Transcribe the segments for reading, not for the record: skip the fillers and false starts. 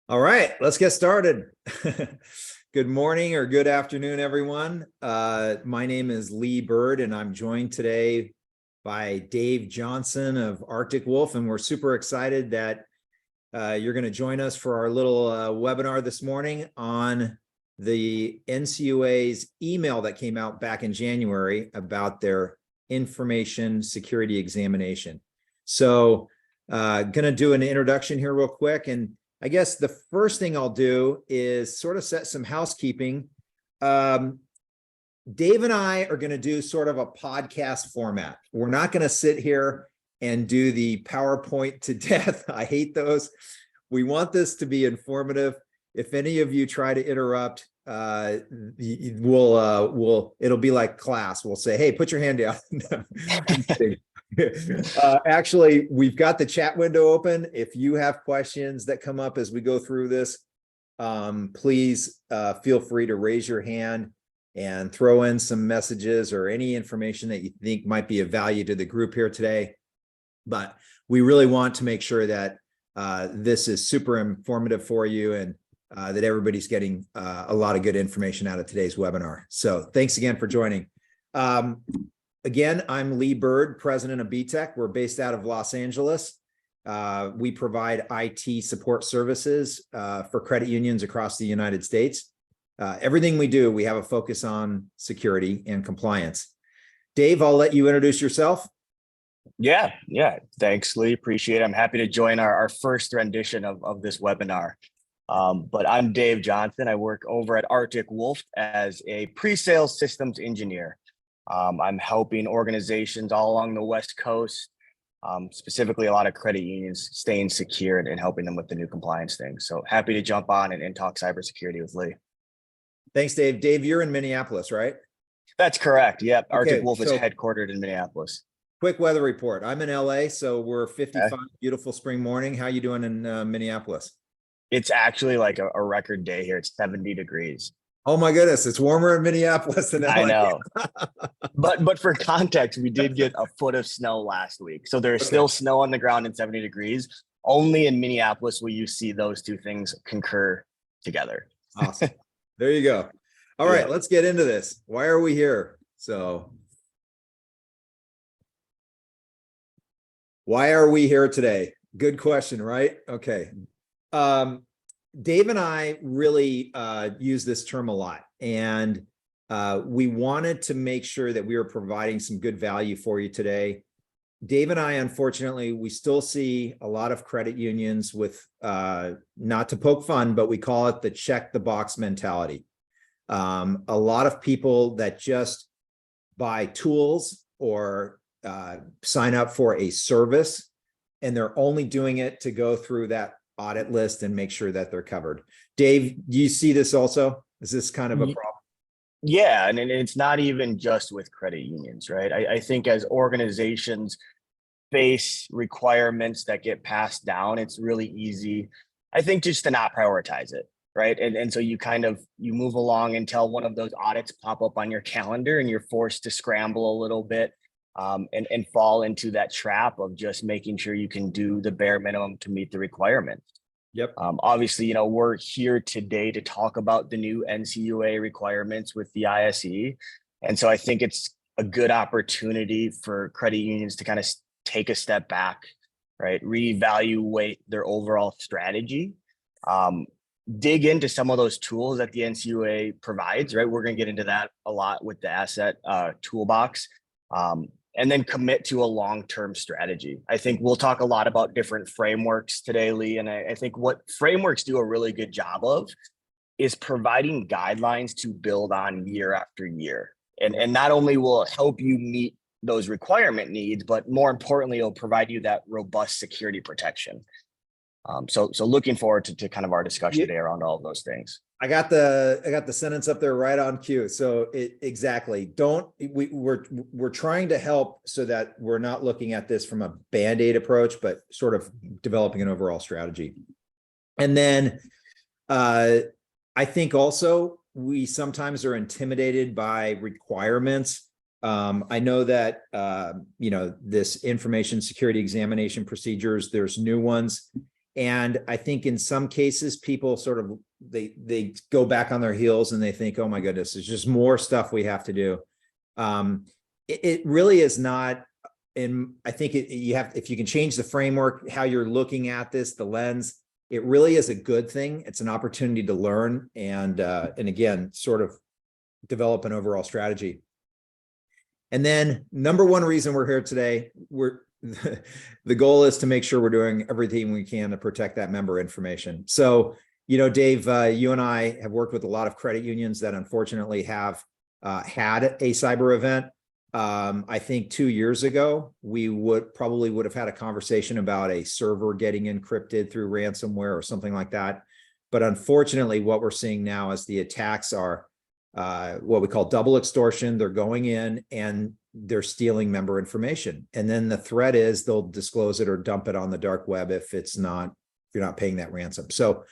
All right, let's get started. Good morning or good afternoon, everyone. My name is Lee Bird, and I'm joined today by Dave Johnson of Arctic Wolf, and we're super excited that you're going to join us for our little webinar this morning on the NCUA's email that came out back in January about their information security examination. So going to do an introduction here real quick, and I guess the first thing I'll do is sort of set some housekeeping. Dave and I are going to do sort of a podcast format. We're not going to sit here and do the PowerPoint to death. I hate those. We want this to be informative. If any of you try to interrupt, it'll be like class. We'll say, hey, put your hand down. Actually, we've got the chat window open. If you have questions that come up as we go through this, please feel free to raise your hand and throw in some messages or any information that you think might be of value to the group here today. But we really want to make sure that this is super informative for you and that everybody's getting a lot of good information out of today's webinar. So thanks again for joining. Again, I'm Lee Bird, president of Btech. We're based out of Los Angeles. We provide IT support services for credit unions across the United States. Everything we do, we have a focus on security and compliance. Dave, I'll let you introduce yourself. Yeah. Thanks, Lee. Appreciate it. I'm happy to join our first rendition of this webinar. But I'm Dave Johnson. I work over at Arctic Wolf as a Presales Systems Engineer. I'm helping organizations all along the West Coast, specifically a lot of credit unions, staying secure and helping them with the new compliance things. So happy to jump on and talk cybersecurity with Lee. Thanks, Dave. Dave, you're in Minneapolis, right? That's correct. Yep. Okay, Arctic Wolf is headquartered in Minneapolis. Quick weather report. I'm in LA, so we're 55, beautiful spring morning. How you doing in Minneapolis? It's actually like a record day here. It's 70 degrees. Oh my goodness, it's warmer in Minneapolis than LA. I know. but for context, we did get a foot of snow last week. So there's still snow on the ground and 70 degrees. Only in Minneapolis will you see those two things concur together. Awesome. There you go. All right, let's get into this. Why are we here? So why are we here today? Good question, right? Okay. Dave and I really use this term a lot, and we wanted to make sure that we were providing some good value for you today. Dave and I, unfortunately, we still see a lot of credit unions with, not to poke fun, but we call it the check the box mentality. A lot of people that just buy tools or sign up for a service, and they're only doing it to go through that audit list and make sure that they're covered. Dave, do you see this also? Is this kind of a problem? Yeah, and it's not even just with credit unions, right? I think as organizations face requirements that get passed down, it's really easy, I think, just to not prioritize it, right? And so you move along until one of those audits pop up on your calendar and you're forced to scramble a little bit. And fall into that trap of just making sure you can do the bare minimum to meet the requirements. Yep. Obviously, we're here today to talk about the new NCUA requirements with the ISE. And so I think it's a good opportunity for credit unions to kind of take a step back, right? Reevaluate their overall strategy. Dig into some of those tools that the NCUA provides, right? We're going to get into that a lot with the ACET toolbox. And then commit to a long-term strategy. I think we'll talk a lot about different frameworks today, Lee. And I think what frameworks do a really good job of is providing guidelines to build on year after year. And not only will it help you meet those requirement needs, but more importantly, it'll provide you that robust security protection. So looking forward to kind of our discussion today around all of those things. I got the sentence up there right on cue. So exactly. We're trying to help so that we're not looking at this from a Band-Aid approach, but sort of developing an overall strategy. And then I think also we sometimes are intimidated by requirements. I know that this information security examination procedures, there's new ones. And I think in some cases, people sort of, they go back on their heels and they think, oh my goodness, there's just more stuff we have to do. It really is not. And I think you have, if you can change the framework, how you're looking at this, the lens, it really is a good thing. It's an opportunity to learn and again, sort of develop an overall strategy. And then number one reason we're here today, the goal is to make sure we're doing everything we can to protect that member information. So, you know, Dave, you and I have worked with a lot of credit unions that unfortunately have had a cyber event. I think 2 years ago, we would have had a conversation about a server getting encrypted through ransomware or something like that. But unfortunately, what we're seeing now is the attacks are what we call double extortion. They're going in and they're stealing member information. And then the threat is they'll disclose it or dump it on the dark web if you're not paying that ransom. So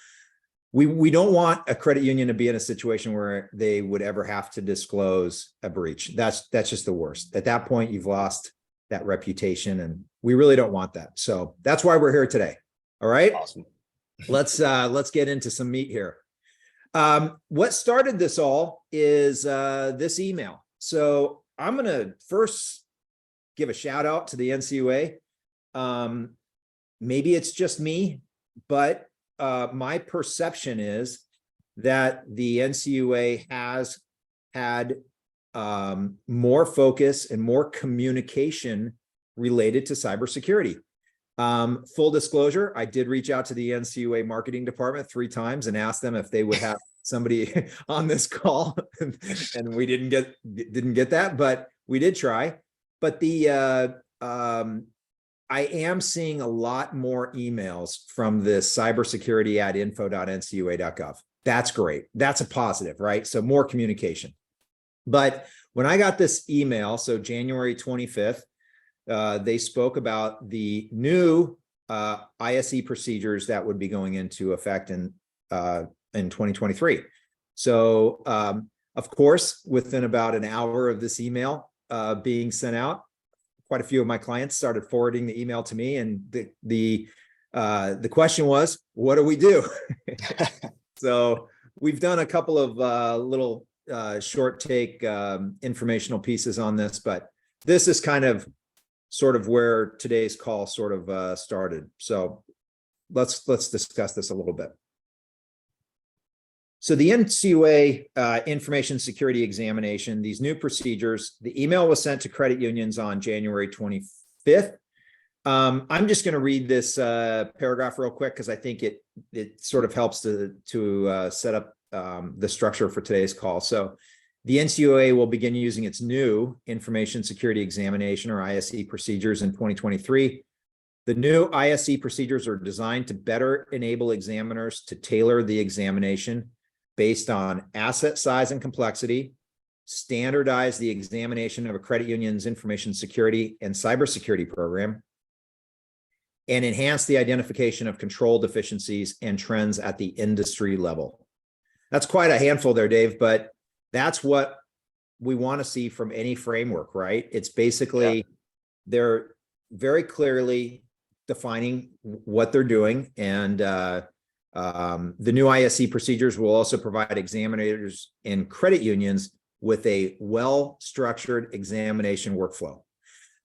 we don't want a credit union to be in a situation where they would ever have to disclose a breach. That's just the worst. At that point, you've lost that reputation, and we really don't want that. So that's why we're here today. All right. Awesome. Let's get into some meat here. What started this all is this email. So I'm going to first give a shout out to the NCUA. Maybe it's just me, but my perception is that the NCUA has had more focus and more communication related to cybersecurity. Full disclosure, I did reach out to the NCUA marketing department 3 times and asked them if they would have somebody on this call, and we didn't get that, but we did try. But I am seeing a lot more emails from this cybersecurity@info.ncua.gov. That's great. That's a positive, right? So more communication. But when I got this email, so January 25th, they spoke about the new ISE procedures that would be going into effect in 2023. So, of course, within about an hour of this email being sent out, quite a few of my clients started forwarding the email to me, and the question was, what do we do? So we've done a couple of little short take informational pieces on this, but this is kind of sort of where today's call sort of started. So let's discuss this a little bit. So the NCUA information security examination, these new procedures, the email was sent to credit unions on January 25th. I'm just going to read this paragraph real quick because I think it sort of helps to set up the structure for today's call. So the NCUA will begin using its new information security examination, or ISE, procedures in 2023. The new ISE procedures are designed to better enable examiners to tailor the examination based on asset size and complexity, standardize the examination of a credit union's information security and cybersecurity program, and enhance the identification of control deficiencies and trends at the industry level. That's quite a handful there, Dave, but that's what we want to see from any framework, right? It's basically, they're very clearly defining what they're doing, and the new ISE procedures will also provide examinators and credit unions with a well-structured examination workflow.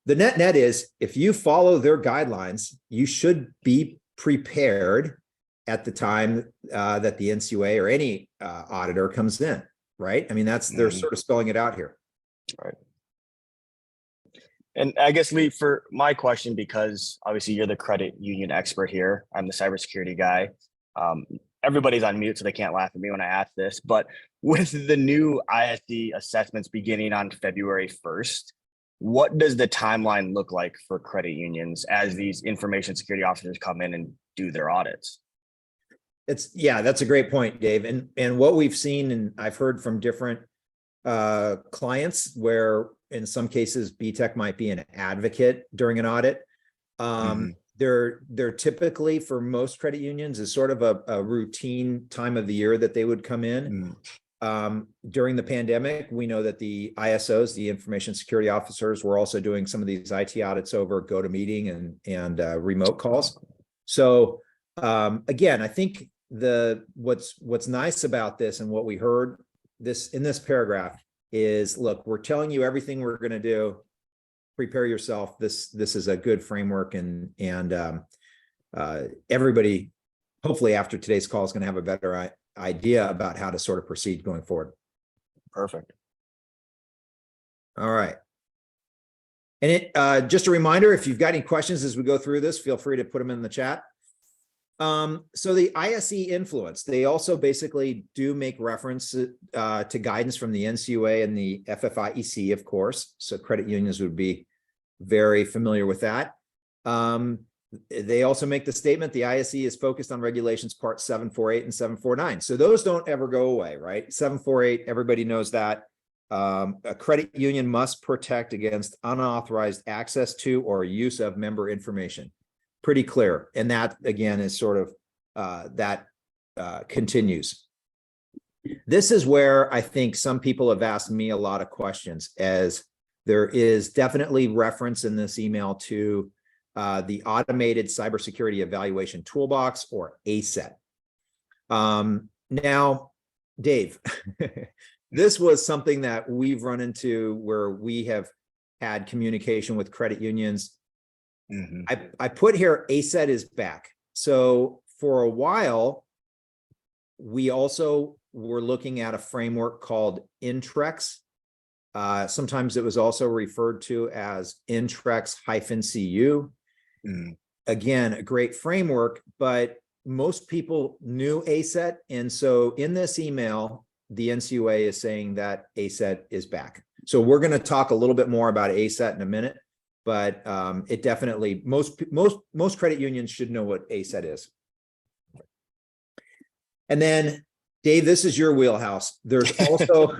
The net is, if you follow their guidelines, you should be prepared at the time that the NCUA or any auditor comes in, right? I mean, they're sort of spelling it out here. Right. And I guess, Lee, for my question, because obviously you're the credit union expert here, I'm the cybersecurity guy. Everybody's on mute, so they can't laugh at me when I ask this, but with the new ISE assessments beginning on February 1st, what does the timeline look like for credit unions as these information security officers come in and do their audits? That's a great point, Dave. And what we've seen, and I've heard from different clients where in some cases Btech might be an advocate during an audit. They're typically, for most credit unions, is sort of a routine time of the year that they would come in. During the pandemic, we know that the ISOs, the information security officers, were also doing some of these IT audits over GoToMeeting and remote calls. So Again, I think what's nice about this and what we heard in this paragraph is, look, we're telling you everything we're going to do. Prepare yourself. This is a good framework, and everybody, hopefully after today's call, is going to have a better idea about how to sort of proceed going forward. Perfect. All right. And just a reminder, if you've got any questions as we go through this, feel free to put them in the chat. So the ISE influence, they also basically do make reference to guidance from the NCUA and the FFIEC, of course. So credit unions would be very familiar with that. They also make the statement, the ISE is focused on regulations part 748 and 749. So those don't ever go away, right? 748, everybody knows that. A credit union must protect against unauthorized access to or use of member information. Pretty clear. And that, again, is sort of continues. This is where I think some people have asked me a lot of questions, as there is definitely reference in this email to the Automated Cybersecurity Evaluation Toolbox, or ACET. Now, Dave, this was something that we've run into where we have had communication with credit unions. I put here ACET is back. So for a while, we also were looking at a framework called Intrex. Sometimes it was also referred to as Intrex-CU. Again, a great framework, but most people knew ACET. And so in this email, the NCUA is saying that ACET is back. So we're going to talk a little bit more about ACET in a minute. But it definitely, most credit unions should know what ACET is. And then, Dave, this is your wheelhouse. There's also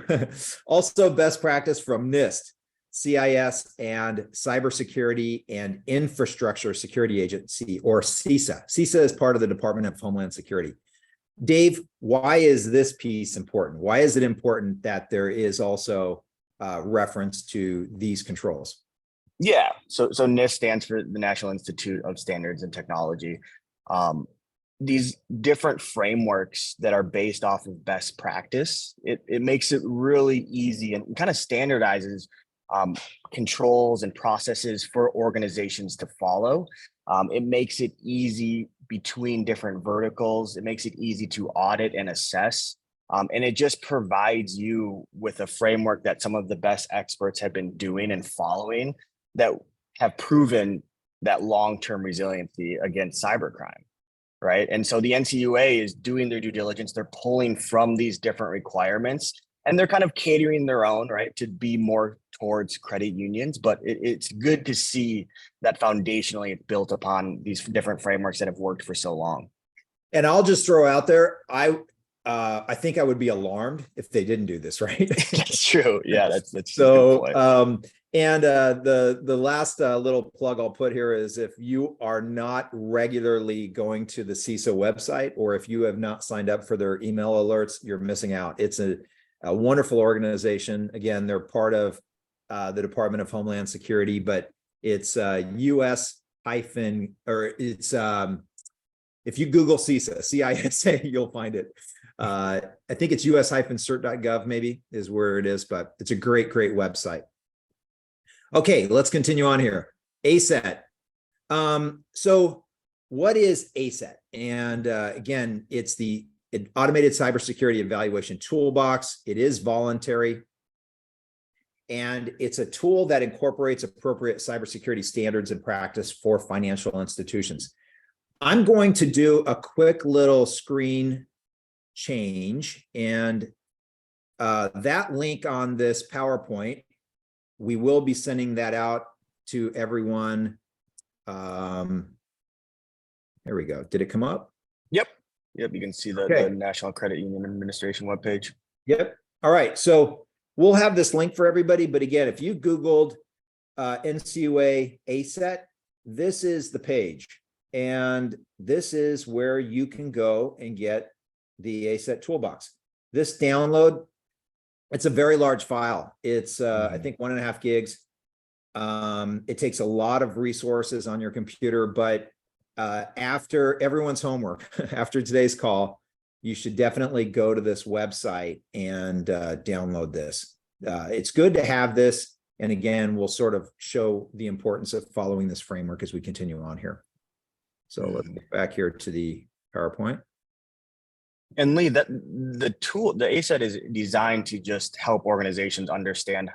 also best practice from NIST, CIS, and Cybersecurity and Infrastructure Security Agency, or CISA. CISA is part of the Department of Homeland Security. Dave, why is this piece important? Why is it important that there is also reference to these controls? Yeah, so NIST stands for the National Institute of Standards and Technology. These different frameworks that are based off of best practice, it makes it really easy and kind of standardizes controls and processes for organizations to follow. It makes it easy between different verticals. It makes it easy to audit and assess. And it just provides you with a framework that some of the best experts have been doing and following, that have proven that long-term resiliency against cybercrime, right? And so the NCUA is doing their due diligence. They're pulling from these different requirements, and they're kind of catering their own, right, to be more towards credit unions. But it's good to see that foundationally it's built upon these different frameworks that have worked for so long. And I'll just throw out there, I think I would be alarmed if they didn't do this, right? That's true. Yeah, that's so. And the last little plug I'll put here is, if you are not regularly going to the CISA website, or if you have not signed up for their email alerts, you're missing out. It's a wonderful organization. Again, they're part of the Department of Homeland Security, but it's US hyphen, or it's if you Google CISA, CISA, you'll find it. I think it's us-cert.gov maybe is where it is, but it's a great website. Okay, let's continue on here. ACET. So what is ACET? And again, it's the Automated Cybersecurity Evaluation Toolbox. It is voluntary. And it's a tool that incorporates appropriate cybersecurity standards and practice for financial institutions. I'm going to do a quick little screen change, and that link on this PowerPoint, we will be sending that out to everyone. There we go. Did it come up? Yep. You can see the National Credit Union Administration webpage. Yep. All right. So we'll have this link for everybody. But again, if you Googled NCUA ACET, this is the page. And this is where you can go and get the ACET toolbox. This download, it's a very large file. It's I think 1.5 gigs. It takes a lot of resources on your computer, but after everyone's homework, after today's call, you should definitely go to this website and download this. It's good to have this. And again, we'll sort of show the importance of following this framework as we continue on here. So let's get back here to the PowerPoint. And Lee, that the tool, the ACET is designed to just help organizations understand,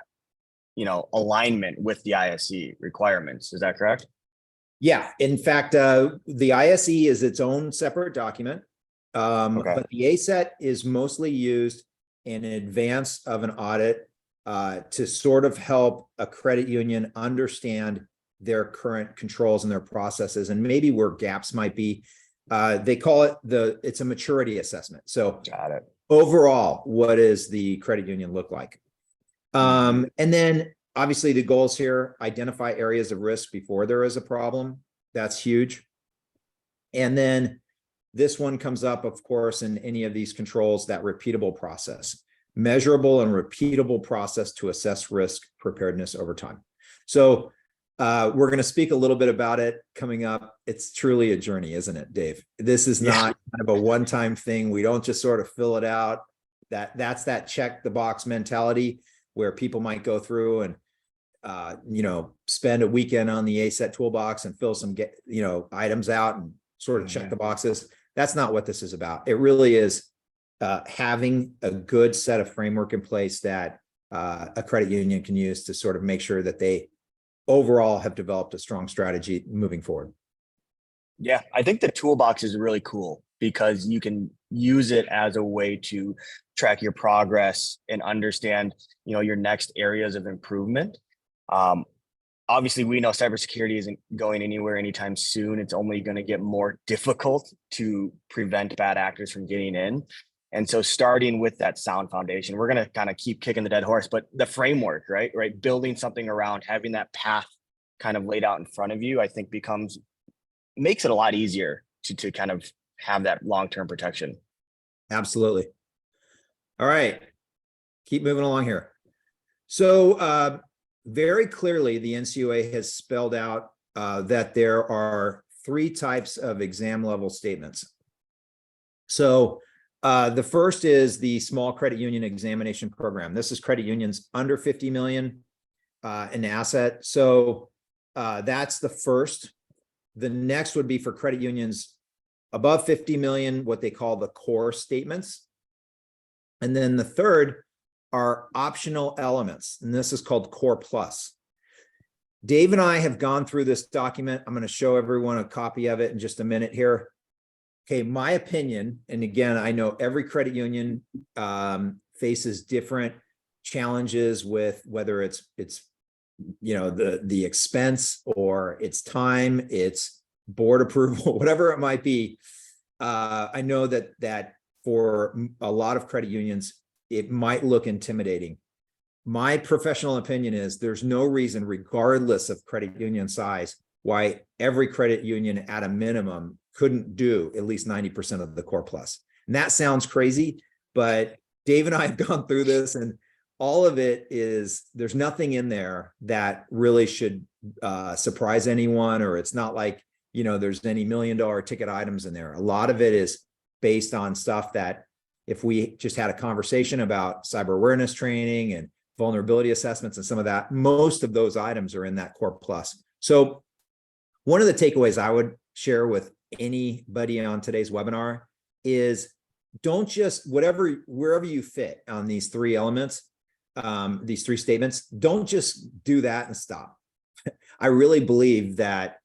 alignment with the ISE requirements. Is that correct? Yeah. In fact, the ISE is its own separate document. But the ACET is mostly used in advance of an audit to sort of help a credit union understand their current controls and their processes and maybe where gaps might be. They call it it's a maturity assessment. So got it. Overall, what does the credit union look like? And then obviously the goals here, identify areas of risk before there is a problem. That's huge. And then this one comes up, of course, in any of these controls, that repeatable process, measurable and repeatable process to assess risk preparedness over time. So we're going to speak a little bit about it coming up. It's truly a journey, isn't it, Dave? This is not kind of a one-time thing. We don't just sort of fill it out. That's that check the box mentality where people might go through and spend a weekend on the ACET toolbox and fill some items out and sort of check the boxes. That's not what this is about. It really is having a good set of framework in place that a credit union can use to sort of make sure that they overall have developed a strong strategy moving forward. Yeah, I think the toolbox is really cool because you can use it as a way to track your progress and understand, your next areas of improvement. Obviously, we know cybersecurity isn't going anywhere anytime soon. It's only going to get more difficult to prevent bad actors from getting in. And so starting with that sound foundation, we're going to kind of keep kicking the dead horse, but the framework, right? Building something around, having that path kind of laid out in front of you, I think makes it a lot easier to kind of have that long-term protection. Absolutely. All right. Keep moving along here. So very clearly, the NCUA has spelled out that there are 3 types of exam level statements. So the first is the small credit union examination program. This is credit unions under 50 million in asset. So that's the first. The next would be for credit unions above 50 million, what they call the core statements. And then the third are optional elements, and this is called Core Plus. Dave and I have gone through this document. I'm going to show everyone a copy of it in just a minute here. Okay, my opinion, and again, I know every credit union faces different challenges with whether it's the expense or it's time, it's board approval, whatever it might be. I know that for a lot of credit unions, it might look intimidating. My professional opinion is there's no reason, regardless of credit union size, why every credit union at a minimum couldn't do at least 90% of the Core Plus. And that sounds crazy, but Dave and I have gone through this, and all of it is, there's nothing in there that really should surprise anyone, or it's not like, there's any $1 million ticket items in there. A lot of it is based on stuff that if we just had a conversation about cyber awareness training and vulnerability assessments and some of that, most of those items are in that Core Plus. So one of the takeaways I would share with anybody on today's webinar is don't just, wherever you fit on these 3 elements, these 3 statements, don't just do that and stop. I really believe that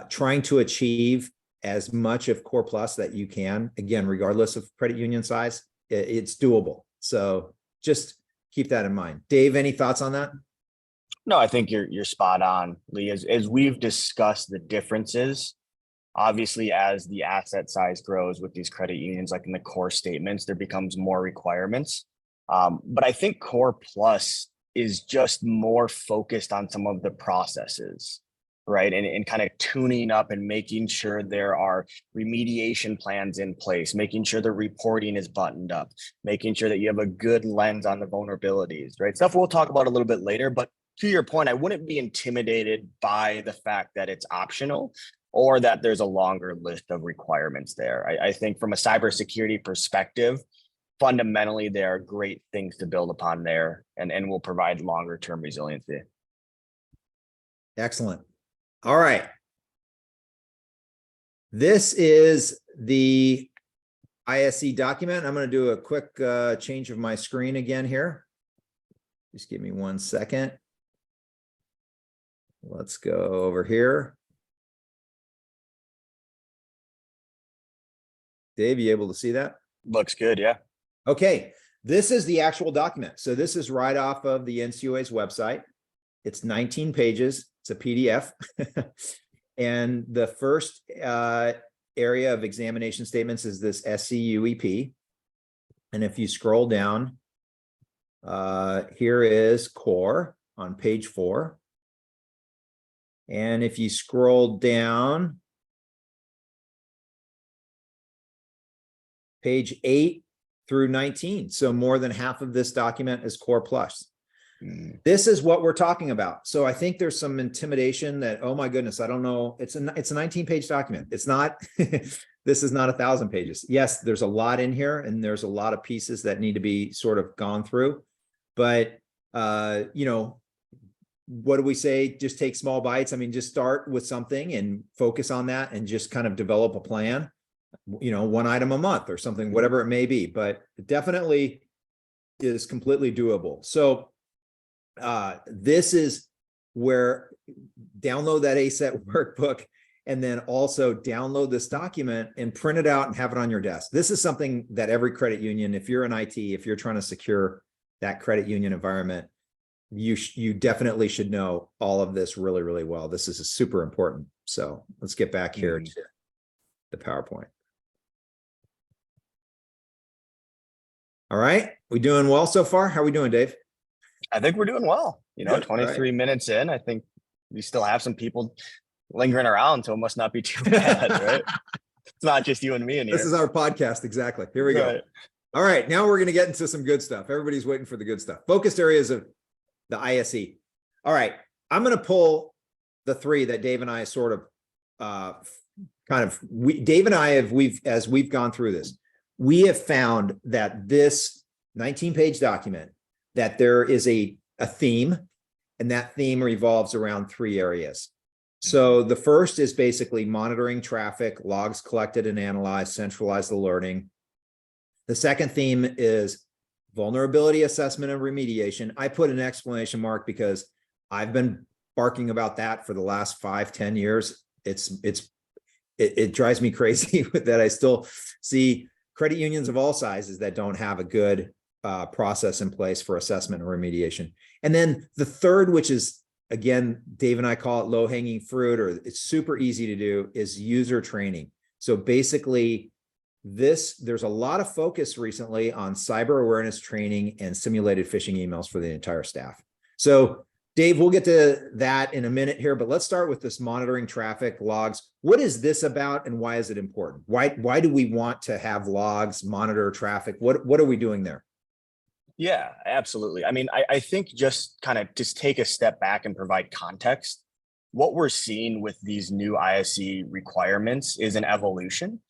trying to achieve as much of Core Plus that you can, again, regardless of credit union size, it's doable. So just keep that in mind. Dave, any thoughts on that? No, I think you're spot on, Lee. As we've discussed the differences, obviously, as the asset size grows with these credit unions, like in the core statements, there becomes more requirements. But I think Core Plus is just more focused on some of the processes, right? And kind of tuning up and making sure there are remediation plans in place, making sure the reporting is buttoned up, making sure that you have a good lens on the vulnerabilities, right? Stuff we'll talk about a little bit later, but to your point, I wouldn't be intimidated by the fact that it's optional. or that there's a longer list of requirements there. I think from a cybersecurity perspective, fundamentally, there are great things to build upon there and will provide longer term resiliency. Excellent. All right. This is the ISE document. I'm going to do a quick change of my screen again here. Just give me 1 second. Let's go over here. Dave, you able to see that? Looks good, yeah. Okay, this is the actual document. So this is right off of the NCUA's website. It's 19 pages. It's a PDF. And the first area of examination statements is this SCUEP. And if you scroll down, here is core on page 4. And if you scroll down, page 8 through 19. So more than half of this document is core plus. This is what we're talking about. So I think there's some intimidation that, oh my goodness, I don't know. It's a 19-page document. It's not, this is not 1,000 pages. Yes, there's a lot in here and there's a lot of pieces that need to be sort of gone through. But, you know, what do we say? Just take small bites. I mean, just start with something and focus on that and just kind of develop a plan, you know, 1 item a month or something, whatever it may be, but it definitely is completely doable. So this is where download that ACET workbook and then also download this document and print it out and have it on your desk. This is something that every credit union, if you're in IT, if you're trying to secure that credit union environment, you definitely should know all of this really, really well. This is super important. So let's get back here to the PowerPoint. All right, we doing well so far? How are we doing, Dave? I think we're doing well. You know, Good. 23 minutes in, I think we still have some people lingering around, so it must not be too bad, right? It's not just you and me in here. This is our podcast, exactly. Here we go. Right. All right, now we're going to get into some good stuff. Everybody's waiting for the good stuff. Focused areas of the ISE. All right, I'm going to pull the 3 that Dave and I sort of Dave and I have, as we've gone through this, we have found that this 19-page document, that there is a theme, and that theme revolves around 3 areas. So the first is basically monitoring traffic, logs collected and analyzed, centralized alerting. The second theme is vulnerability assessment and remediation. I put an exclamation mark because I've been barking about that for the last 5-10 years. It drives me crazy that I still see credit unions of all sizes that don't have a good process in place for assessment and remediation. And then the third, which is, again, Dave and I call it low-hanging fruit, or it's super easy to do, is user training. So basically, there's a lot of focus recently on cyber awareness training and simulated phishing emails for the entire staff. So Dave, we'll get to that in a minute here, but let's start with this monitoring traffic logs. What is this about and why is it important? Why do we want to have logs, monitor traffic? What are we doing there? Yeah, absolutely. I mean, I think just take a step back and provide context. What we're seeing with these new ISE requirements is an evolution,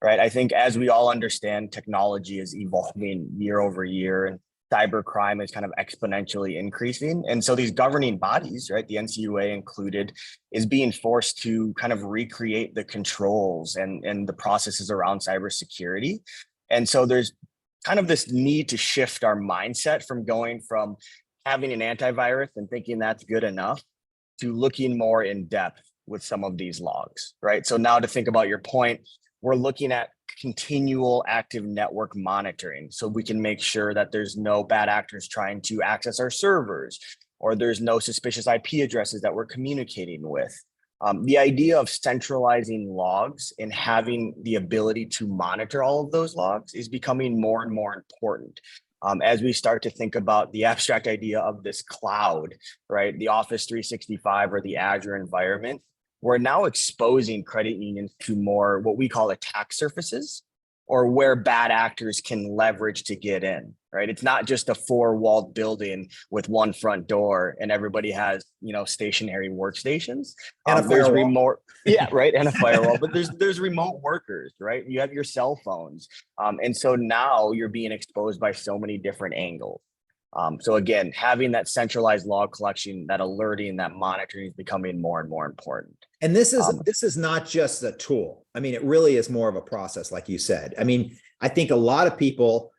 right? I think as we all understand, technology is evolving year over year and cybercrime is kind of exponentially increasing. And so these governing bodies, right, the NCUA included, is being forced to kind of recreate the controls and the processes around cybersecurity. And so there's kind of this need to shift our mindset from going from having an antivirus and thinking that's good enough to looking more in depth with some of these logs, right? So now to think about your point, we're looking at continual active network monitoring so we can make sure that there's no bad actors trying to access our servers, or there's no suspicious IP addresses that we're communicating with. The idea of centralizing logs and having the ability to monitor all of those logs is becoming more and more important. As we start to think about the abstract idea of this cloud, right? The Office 365 or the Azure environment, we're now exposing credit unions to more what we call attack surfaces. or where bad actors can leverage to get in, right? It's not just a four-walled building with one front door and everybody has, stationary workstations. And a There's firewall. remote, yeah, right, and a firewall, but there's remote workers, right? You have your cell phones. And so now you're being exposed by so many different angles. So again, having that centralized log collection, that alerting, that monitoring is becoming more and more important. And this is not just a tool. I mean, it really is more of a process, like you said. I mean, I think a lot of people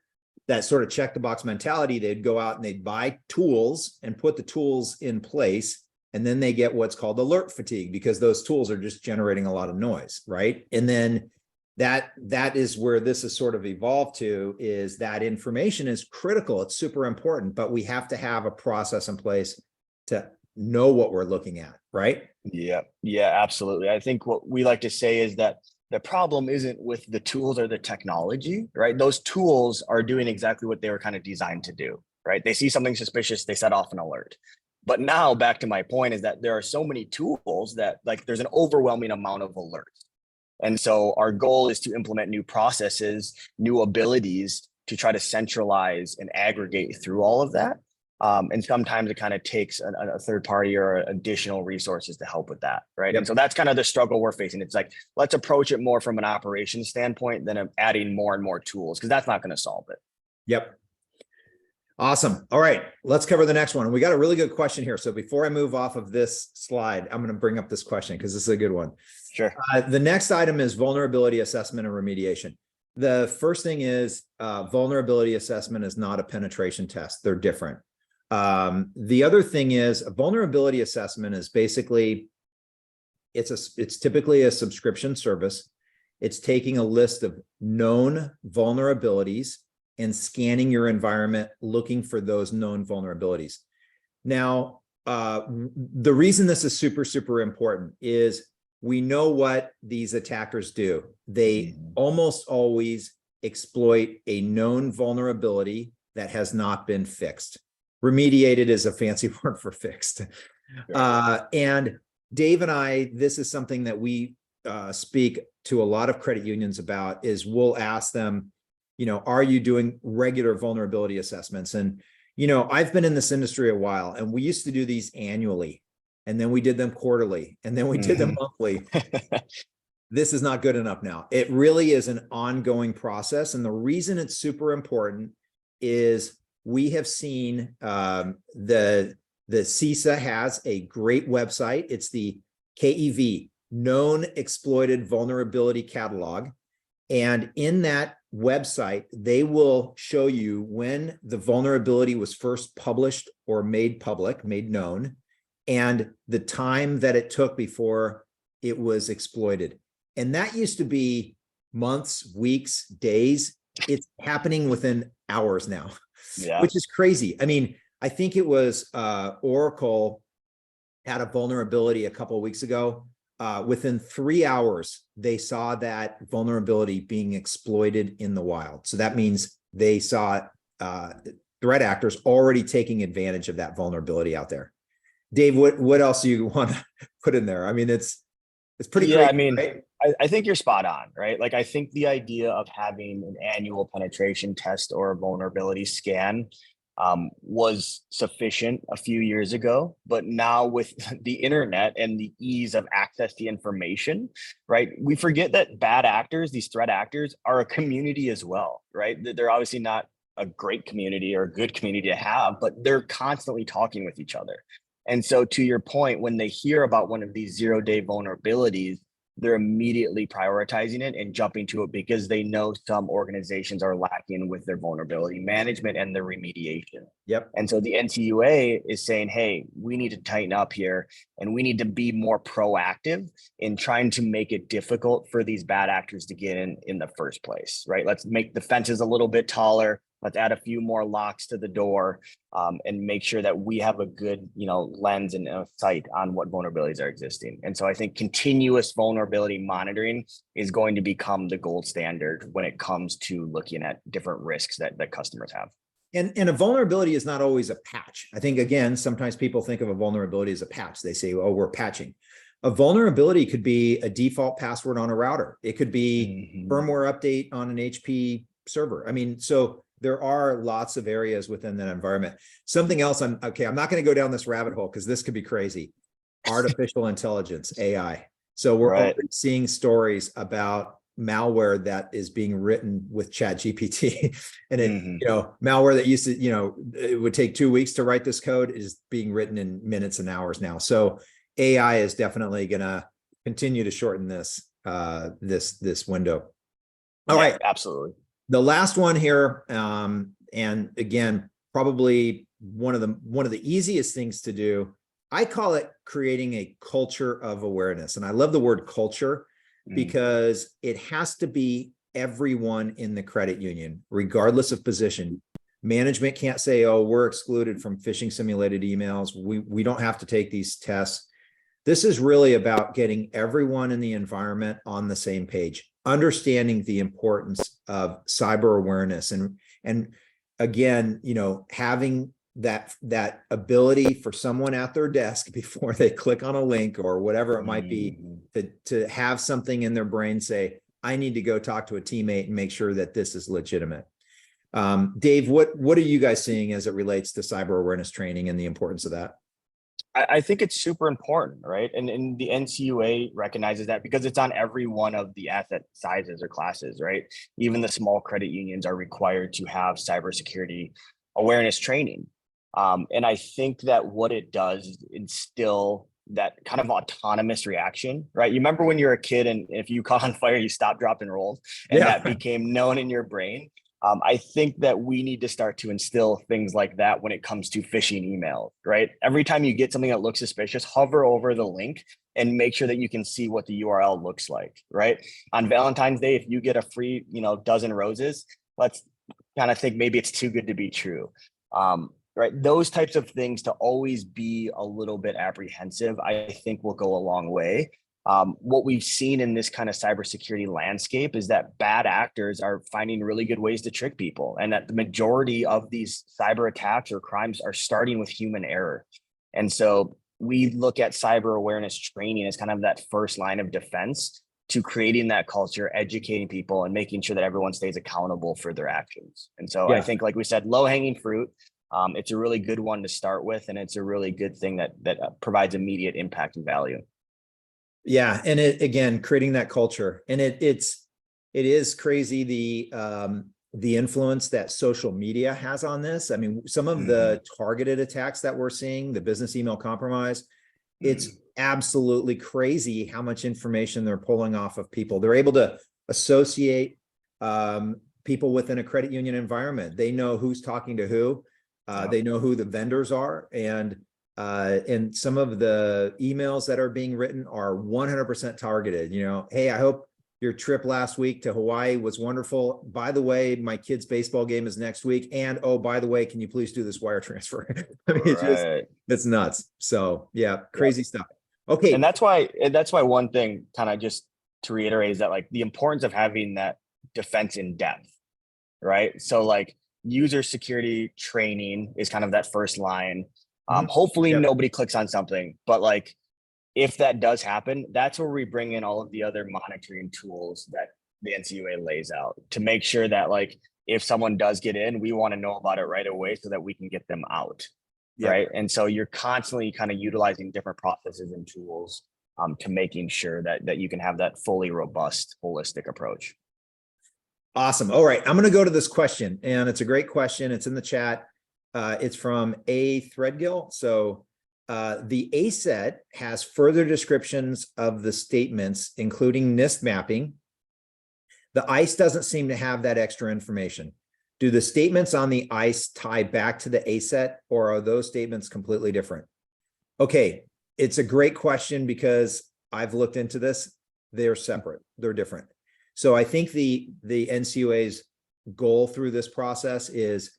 that sort of check the box mentality, they'd go out and they'd buy tools and put the tools in place, and then they get what's called alert fatigue because those tools are just generating a lot of noise, right? And then that is where this is sort of evolved to, is that information is critical. It's super important, but we have to have a process in place to know what we're looking at, right? Yeah, absolutely. I think what we like to say is that the problem isn't with the tools or the technology, right? Those tools are doing exactly what they were kind of designed to do, right? They see something suspicious, they set off an alert. But now back to my point is that there are so many tools that there's an overwhelming amount of alerts. And so our goal is to implement new processes, new abilities to try to centralize and aggregate through all of that. And sometimes it kind of takes a third party or additional resources to help with that, right? Yep. And so that's kind of the struggle we're facing. It's like, let's approach it more from an operations standpoint than adding more and more tools, because that's not going to solve it. Yep. Awesome. All right, let's cover the next one. We got a really good question here. So before I move off of this slide, I'm going to bring up this question because this is a good one. Sure. The next item is vulnerability assessment and remediation. The first thing is vulnerability assessment is not a penetration test. They're different. The other thing is a vulnerability assessment is basically, it's typically a subscription service. It's taking a list of known vulnerabilities and scanning your environment, looking for those known vulnerabilities. Now, the reason this is super, super important is we know what these attackers do. They almost always exploit a known vulnerability that has not been fixed. Remediated is a fancy word for fixed. Sure. And Dave and I, this is something that we speak to a lot of credit unions about, is we'll ask them, are you doing regular vulnerability assessments? And, I've been in this industry a while, and we used to do these annually, and then we did them quarterly, and then we did them monthly. This is not good enough now. It really is an ongoing process. And the reason it's super important is we have seen the CISA has a great website. It's the KEV, Known Exploited Vulnerability Catalog. And in that website, they will show you when the vulnerability was first published or made public, made known, and the time that it took before it was exploited. And that used to be months, weeks, days. It's happening within hours now, which is crazy. I mean, I think it was Oracle had a vulnerability a couple of weeks ago. Within 3 hours, they saw that vulnerability being exploited in the wild. So that means they saw threat actors already taking advantage of that vulnerability out there. Dave, what else do you want to put in there? I mean, it's pretty crazy. I mean, right? I think you're spot on, right? I think the idea of having an annual penetration test or a vulnerability scan was sufficient a few years ago, but now with the internet and the ease of access to information, right? We forget that bad actors, these threat actors, are a community as well, right? They're obviously not a great community or a good community to have, but they're constantly talking with each other. And so to your point, when they hear about one of these zero-day vulnerabilities, they're immediately prioritizing it and jumping to it because they know some organizations are lacking with their vulnerability management and their remediation. Yep. And so the NCUA is saying, hey, we need to tighten up here and we need to be more proactive in trying to make it difficult for these bad actors to get in the first place, right? Let's make the fences a little bit taller. Let's add a few more locks to the door and make sure that we have a good, lens and sight on what vulnerabilities are existing. And so I think continuous vulnerability monitoring is going to become the gold standard when it comes to looking at different risks that customers have. And a vulnerability is not always a patch. I think, again, sometimes people think of a vulnerability as a patch. They say, oh, we're patching. A vulnerability could be a default password on a router. It could be firmware update on an HP server. I mean, so there are lots of areas within that environment. Something else, I'm not going to go down this rabbit hole because this could be crazy. Artificial intelligence, AI. So we're already seeing stories about malware that is being written with ChatGPT, and it, you know, malware that used to, you know, it would take 2 weeks to write this code is being written in minutes and hours now. So AI is definitely going to continue to shorten this this window. All right, absolutely. The last one here, and again, probably one of the easiest things to do. I call it creating a culture of awareness, and I love the word culture because it has to be everyone in the credit union, regardless of position. Management can't say, "Oh, we're excluded from phishing simulated emails. We don't have to take these tests." This is really about getting everyone in the environment on the same page, understanding the importance of cyber awareness, and again, you know, having that ability for someone at their desk before they click on a link or whatever it might be, to have something in their brain say, I need to go talk to a teammate and make sure that this is legitimate. Dave, what are you guys seeing as it relates to cyber awareness training and the importance of that? I think it's super important, right? And the NCUA recognizes that because it's on every one of the asset sizes or classes, right? Even the small credit unions are required to have cybersecurity awareness training. And I think that what it does is instill that kind of autonomous reaction, right? You remember when you were a kid and if you caught on fire, you stopped, dropped, and rolled, and that became known in your brain. I think that we need to start to instill things like that when it comes to phishing emails, right? Every time you get something that looks suspicious, hover over the link and make sure that you can see what the URL looks like, right? On Valentine's Day, if you get a free, you know, dozen roses, let's kind of think maybe it's too good to be true. Right, those types of things, to always be a little bit apprehensive, I think will go a long way. What we've seen in this kind of cybersecurity landscape is that bad actors are finding really good ways to trick people, and that the majority of these cyber attacks or crimes are starting with human error. And so we look at cyber awareness training as kind of that first line of defense to creating that culture, educating people, and making sure that everyone stays accountable for their actions. And so I think, like we said, low-hanging fruit. It's a really good one to start with, and it's a really good thing that provides immediate impact and value. Yeah, and it, again, creating that culture, and it is crazy the influence that social media has on this. I mean, some of the targeted attacks that we're seeing, the business email compromise, it's absolutely crazy how much information they're pulling off of people. They're able to associate people within a credit union environment. They know who's talking to who. They know who the vendors are, and some of the emails that are being written are 100% targeted. You know, hey, I hope your trip last week to Hawaii was wonderful. By the way, my kid's baseball game is next week, and oh, by the way, can you please do this wire transfer? I mean, it's nuts. So yeah, crazy stuff. Okay, and that's why one thing, kind of just to reiterate, is that like the importance of having that defense in depth, right? So like, user security training is kind of that first line. Hopefully nobody clicks on something, but like, if that does happen, that's where we bring in all of the other monitoring tools that the NCUA lays out to make sure that, like, if someone does get in, we want to know about it right away so that we can get them out. Right. And so you're constantly kind of utilizing different processes and tools to making sure that you can have that fully robust, holistic approach. Awesome. All right. I'm going to go to this question, and it's a great question. It's in the chat. It's from A. Threadgill. So the ACET has further descriptions of the statements, including NIST mapping. The ICE doesn't seem to have that extra information. Do the statements on the ICE tie back to the ACET, or are those statements completely different? Okay. It's a great question because I've looked into this. They're separate. They're different. So I think the NCUA's goal through this process is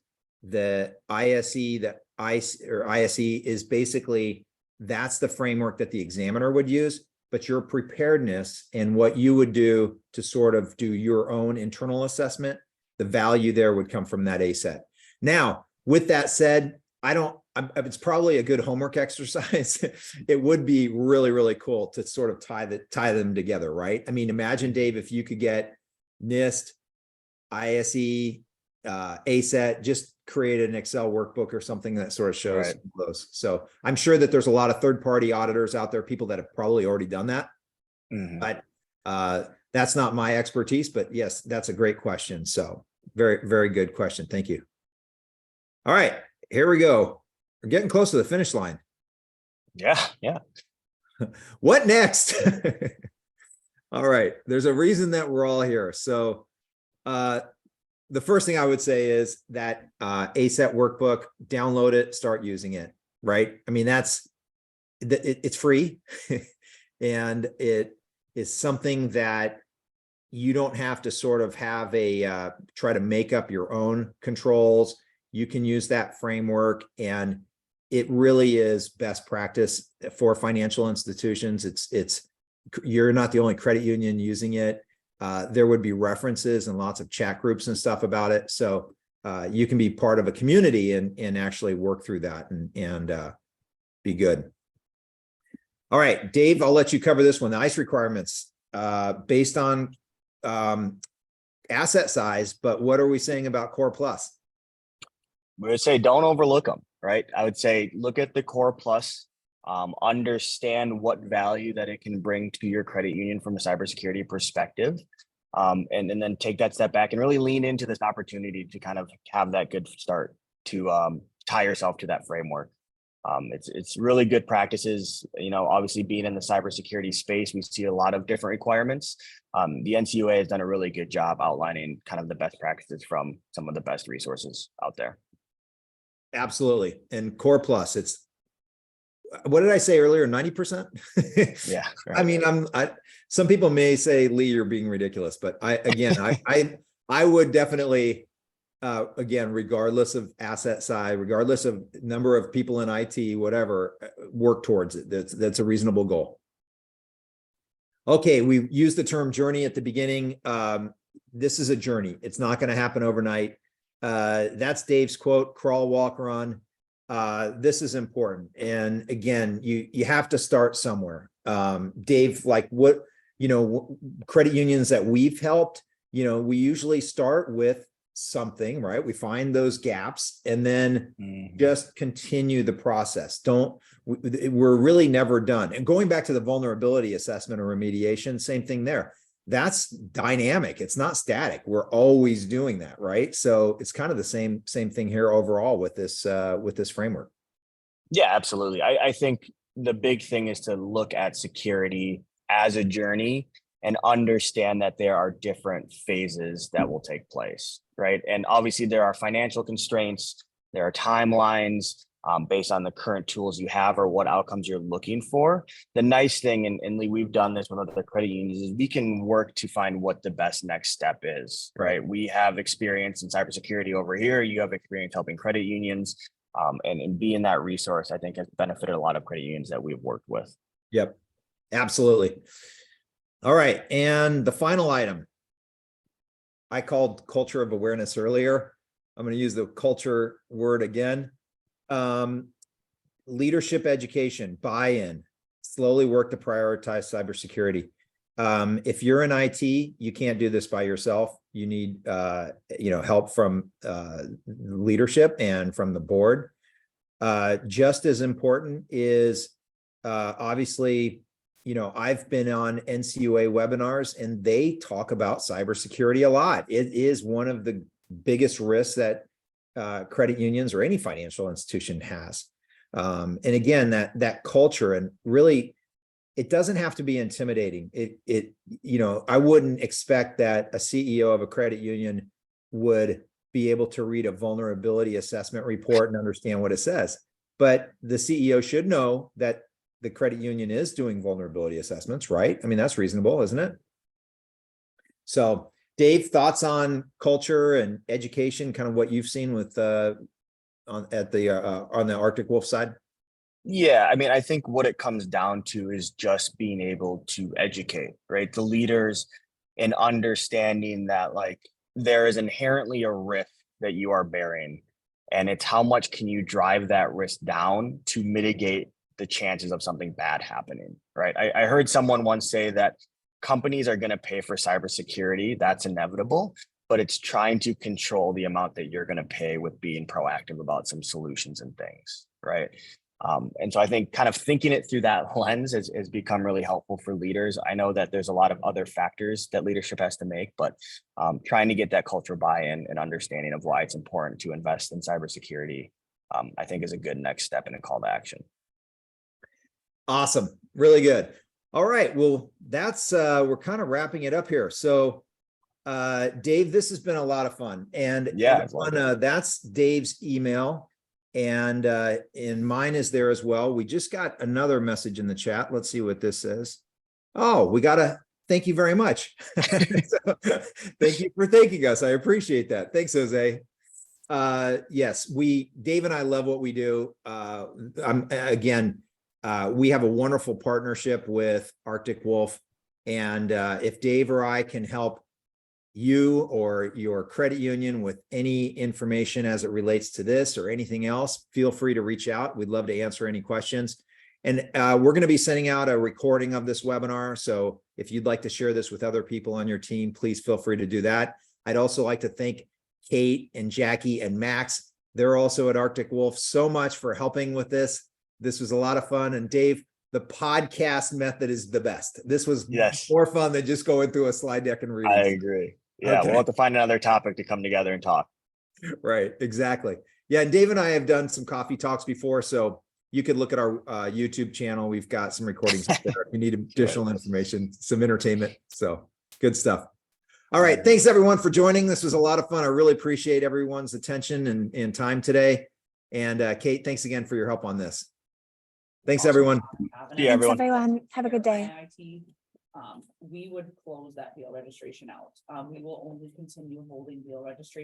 the ISE, the ICE or ISE is basically, that's the framework that the examiner would use, but your preparedness and what you would do to sort of do your own internal assessment, the value there would come from that ACET. Now, with that said, it's probably a good homework exercise. It would be really, really cool to sort of tie them together, right? I mean, imagine, Dave, if you could get NIST, ISE, ACET, just create an Excel workbook or something that sort of shows those. So I'm sure that there's a lot of third-party auditors out there, people that have probably already done that. But that's not my expertise, but yes, that's a great question. So very, very good question. Thank you. All right, here we go. We're getting close to the finish line. Yeah. What next? All right, there's a reason that we're all here. So the first thing I would say is that ACET workbook, download it, start using it, right? I mean, it's free and it is something that you don't have to sort of have try to make up your own controls. You can use that framework, and it really is best practice for financial institutions. You're not the only credit union using it. There would be references and lots of chat groups and stuff about it. So you can be part of a community and actually work through that and be good. All right, Dave, I'll let you cover this one. The ICE requirements based on asset size, but what are we saying about Core Plus? We would say don't overlook them, right? I would say look at the Core Plus, understand what value that it can bring to your credit union from a cybersecurity perspective, and then take that step back and really lean into this opportunity to kind of have that good start to tie yourself to that framework. It's really good practices. You know, obviously being in the cybersecurity space, we see a lot of different requirements. The NCUA has done a really good job outlining kind of the best practices from some of the best resources out there. Absolutely. And Core Plus, what did I say earlier? 90%? Yeah. Right. I mean, some people may say, Lee, you're being ridiculous, but I would definitely, again, regardless of asset size, regardless of number of people in IT, whatever, work towards it. That's a reasonable goal. Okay, we used the term journey at the beginning. This is a journey. It's not going to happen overnight. That's Dave's quote, crawl, walk, run. This is important. And again, you have to start somewhere. Dave, like credit unions that we've helped, we usually start with something, right? We find those gaps and then just continue the process. We're really never done. And going back to the vulnerability assessment or remediation, same thing there. That's dynamic. It's not static. We're always doing that, right? So it's kind of the same thing here overall with this framework. Yeah, absolutely. I think the big thing is to look at security as a journey and understand that there are different phases that will take place, right? And obviously there are financial constraints, there are timelines, based on the current tools you have or what outcomes you're looking for. The nice thing, and Lee, we've done this with other credit unions, is we can work to find what the best next step is, right? We have experience in cybersecurity over here. You have experience helping credit unions, and being that resource, I think, has benefited a lot of credit unions that we've worked with. Yep, absolutely. All right, and the final item, I called culture of awareness earlier. I'm going to use the culture word again. Leadership education, buy-in, slowly work to prioritize cybersecurity. If you're in IT, you can't do this by yourself. You need, help from leadership and from the board. Just as important is, obviously, I've been on NCUA webinars and they talk about cybersecurity a lot. It is one of the biggest risks that credit unions or any financial institution has. And again, that culture, and really, it doesn't have to be intimidating. I wouldn't expect that a CEO of a credit union would be able to read a vulnerability assessment report and understand what it says. But the CEO should know that the credit union is doing vulnerability assessments, right? I mean, that's reasonable, isn't it? So Dave, thoughts on culture and education, kind of what you've seen with on the Arctic Wolf side? Yeah, I mean, I think what it comes down to is just being able to educate, right? The leaders, and understanding that there is inherently a risk that you are bearing. And it's how much can you drive that risk down to mitigate the chances of something bad happening, right? I heard someone once say that companies are going to pay for cybersecurity. That's inevitable, but it's trying to control the amount that you're going to pay with being proactive about some solutions and things, right? And so I think kind of thinking it through that lens has become really helpful for leaders. I know that there's a lot of other factors that leadership has to make, but trying to get that cultural buy-in and understanding of why it's important to invest in cybersecurity, I think is a good next step in a call to action. Awesome. Really good. All right. Well, that's we're kind of wrapping it up here. So Dave, this has been a lot of fun. And yeah, everyone, that's Dave's email. And mine is there as well. We just got another message in the chat. Let's see what this says. Oh, we got to thank you very much. So, thank you for thanking us. I appreciate that. Thanks, Jose. Yes, Dave and I love what we do. We have a wonderful partnership with Arctic Wolf. And if Dave or I can help you or your credit union with any information as it relates to this or anything else, feel free to reach out. We'd love to answer any questions. And we're going to be sending out a recording of this webinar. So if you'd like to share this with other people on your team, please feel free to do that. I'd also like to thank Kate and Jackie and Max. They're also at Arctic Wolf so much for helping with this. This was a lot of fun. And Dave, the podcast method is the best. This was more fun than just going through a slide deck and reading. I agree. Yeah, okay. We'll have to find another topic to come together and talk. Right, exactly. Yeah, and Dave and I have done some coffee talks before, so you could look at our YouTube channel. We've got some recordings there if you need additional information, some entertainment. So good stuff. All right, thanks everyone for joining. This was a lot of fun. I really appreciate everyone's attention and time today. And Kate, thanks again for your help on this. Thanks, everyone. Yeah, everyone. Have a good day. We would close that deal registration out. We will only continue holding deal registration.